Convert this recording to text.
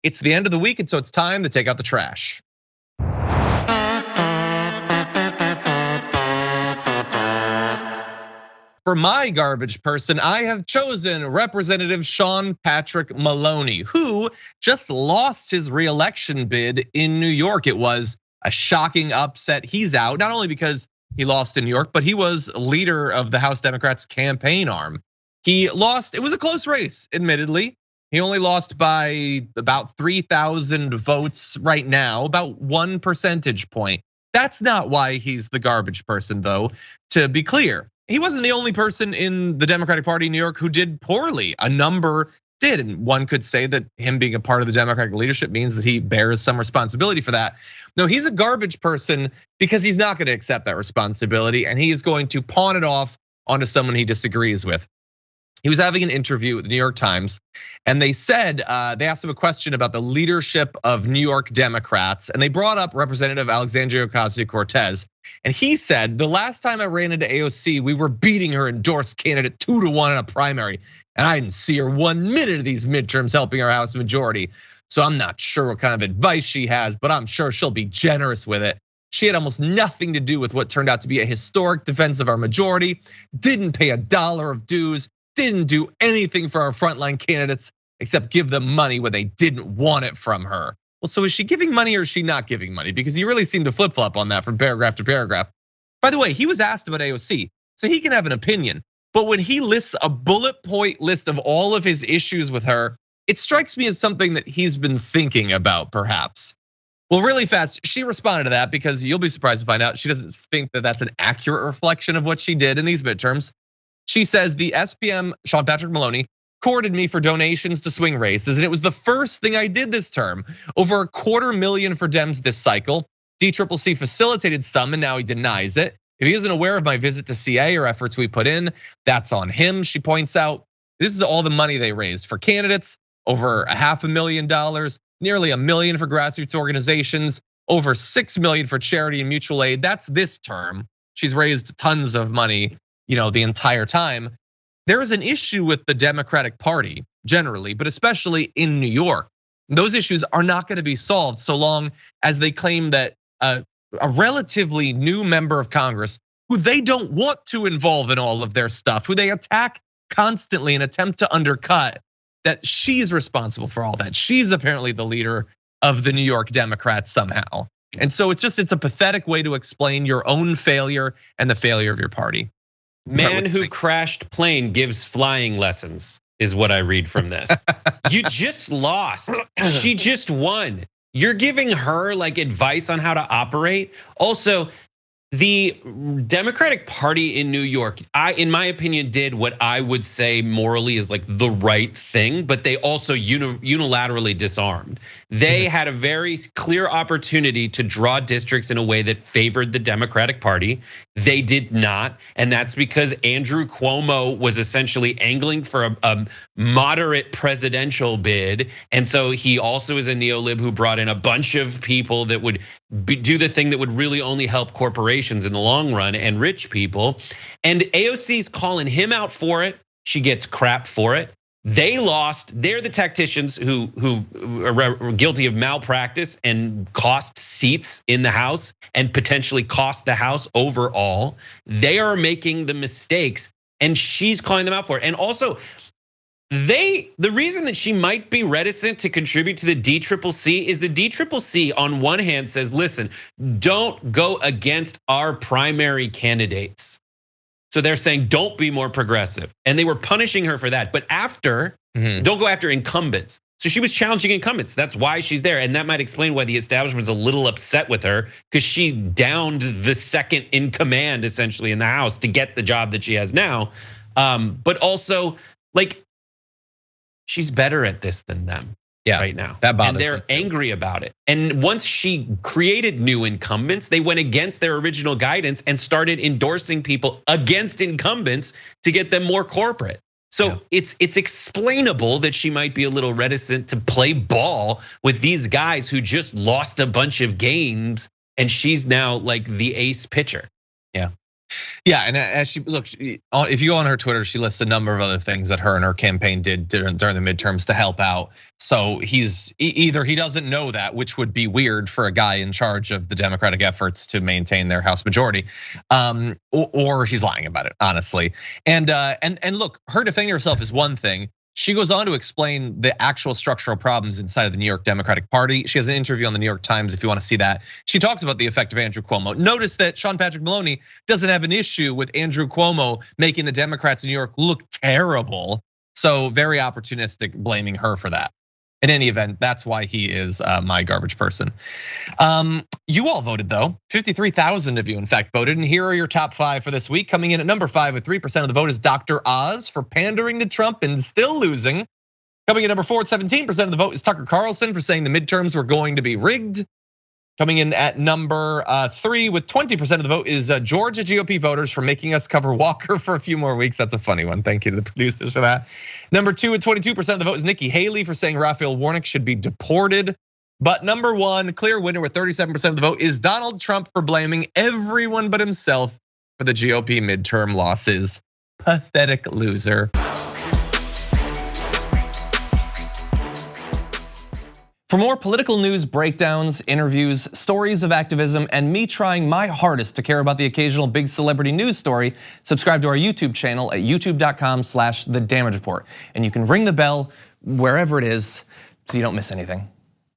It's the end of the week, and so it's time to take out the trash. For my garbage person, I have chosen Representative Sean Patrick Maloney, who just lost his reelection bid in New York. It was a shocking upset. He's out, not only because he lost in New York, but he was leader of the House Democrats' campaign arm. He lost, it was a close race, admittedly. He only lost by about 3,000 votes right now, about 1 percentage point. That's not why he's the garbage person, though, to be clear. He wasn't the only person in the Democratic Party in New York who did poorly. A number did, and one could say that him being a part of the Democratic leadership means that he bears some responsibility for that. No, he's a garbage person because he's not going to accept that responsibility, and he is going to pawn it off onto someone he disagrees with. He was having an interview with the New York Times, and they said, they asked him a question about the leadership of New York Democrats, and they brought up Representative Alexandria Ocasio-Cortez. And he said, the last time I ran into AOC, we were beating her endorsed candidate 2-1 in a primary. And I didn't see her 1 minute of these midterms helping our House majority. So I'm not sure what kind of advice she has, but I'm sure she'll be generous with it. She had almost nothing to do with what turned out to be a historic defense of our majority, didn't pay $1 of dues, didn't do anything for our frontline candidates except give them money when they didn't want it from her. Well, so is she giving money or is she not giving money? Because you really seem to flip-flop on that from paragraph to paragraph. By the way, he was asked about AOC, so he can have an opinion. But when he lists a bullet point list of all of his issues with her, it strikes me as something that he's been thinking about, perhaps. Well, really fast, she responded to that because you'll be surprised to find out she doesn't think that that's an accurate reflection of what she did in these midterms. She says the SPM, Sean Patrick Maloney, courted me for donations to swing races, and it was the first thing I did this term. Over $250,000 for Dems this cycle. DCCC facilitated some, and now he denies it. If he isn't aware of my visit to CA or efforts we put in, that's on him, she points out. This is all the money they raised for candidates, over $500,000, nearly $1 million for grassroots organizations, over $6 million for charity and mutual aid. That's this term. She's raised tons of money, the entire time. There is an issue with the Democratic Party generally, but especially in New York. Those issues are not going to be solved so long as they claim that a relatively new member of Congress, who they don't want to involve in all of their stuff, who they attack constantly and attempt to undercut, that she's responsible for all that. She's apparently the leader of the New York Democrats somehow. And so it's a pathetic way to explain your own failure and the failure of your party. Man who crashed plane gives flying lessons is what I read from this. You just lost. She just won. You're giving her like advice on how to operate. Also, the Democratic Party in New York, in my opinion, did what I would say morally is like the right thing, but they also unilaterally disarmed. They had a very clear opportunity to draw districts in a way that favored the Democratic Party. They did not, and that's because Andrew Cuomo was essentially angling for a moderate presidential bid. And so he also is a neolib who brought in a bunch of people that would do the thing that would really only help corporations in the long run and rich people. And AOC's calling him out for it. She gets crap for it. They lost. They're the tacticians who are guilty of malpractice and cost seats in the House and potentially cost the House overall. They are making the mistakes, and she's calling them out for it. And also, the reason that she might be reticent to contribute to the DCCC is the DCCC on one hand says, listen, don't go against our primary candidates. So they're saying, don't be more progressive. And they were punishing her for that. But don't go after incumbents. So she was challenging incumbents. That's why she's there. And that might explain why the establishment's a little upset with her, because she downed the second in command essentially in the House to get the job that she has now. But also, like, she's better at this than them. Yeah, right now. That bothers me. And they're angry about it. And once she created new incumbents, they went against their original guidance and started endorsing people against incumbents to get them more corporate. So it's explainable that she might be a little reticent to play ball with these guys who just lost a bunch of games, and she's now like the ace pitcher. Yeah. Yeah, and as if you go on her Twitter, she lists a number of other things that her and her campaign did during the midterms to help out. So either he doesn't know that, which would be weird for a guy in charge of the Democratic efforts to maintain their House majority, or he's lying about it, honestly. And look, her defending herself is one thing. She goes on to explain the actual structural problems inside of the New York Democratic Party. She has an interview on the New York Times if you want to see that. She talks about the effect of Andrew Cuomo. Notice that Sean Patrick Maloney doesn't have an issue with Andrew Cuomo making the Democrats in New York look terrible. So very opportunistic blaming her for that. In any event, that's why he is my garbage person. You all voted though, 53,000 of you in fact voted, and here are your top 5 for this week. Coming in at number 5 with 3% of the vote is Dr. Oz for pandering to Trump and still losing. Coming in number 4 at 17% of the vote is Tucker Carlson for saying the midterms were going to be rigged. Coming in at number 3 with 20% of the vote is Georgia GOP voters for making us cover Walker for a few more weeks. That's a funny one. Thank you to the producers for that. Number 2 with 22% of the vote is Nikki Haley for saying Raphael Warnock should be deported. But number 1, clear winner with 37% of the vote is Donald Trump for blaming everyone but himself for the GOP midterm losses. Pathetic loser. For more political news breakdowns, interviews, stories of activism, and me trying my hardest to care about the occasional big celebrity news story, subscribe to our YouTube channel at youtube.com/thedamagereport. And you can ring the bell wherever it is so you don't miss anything.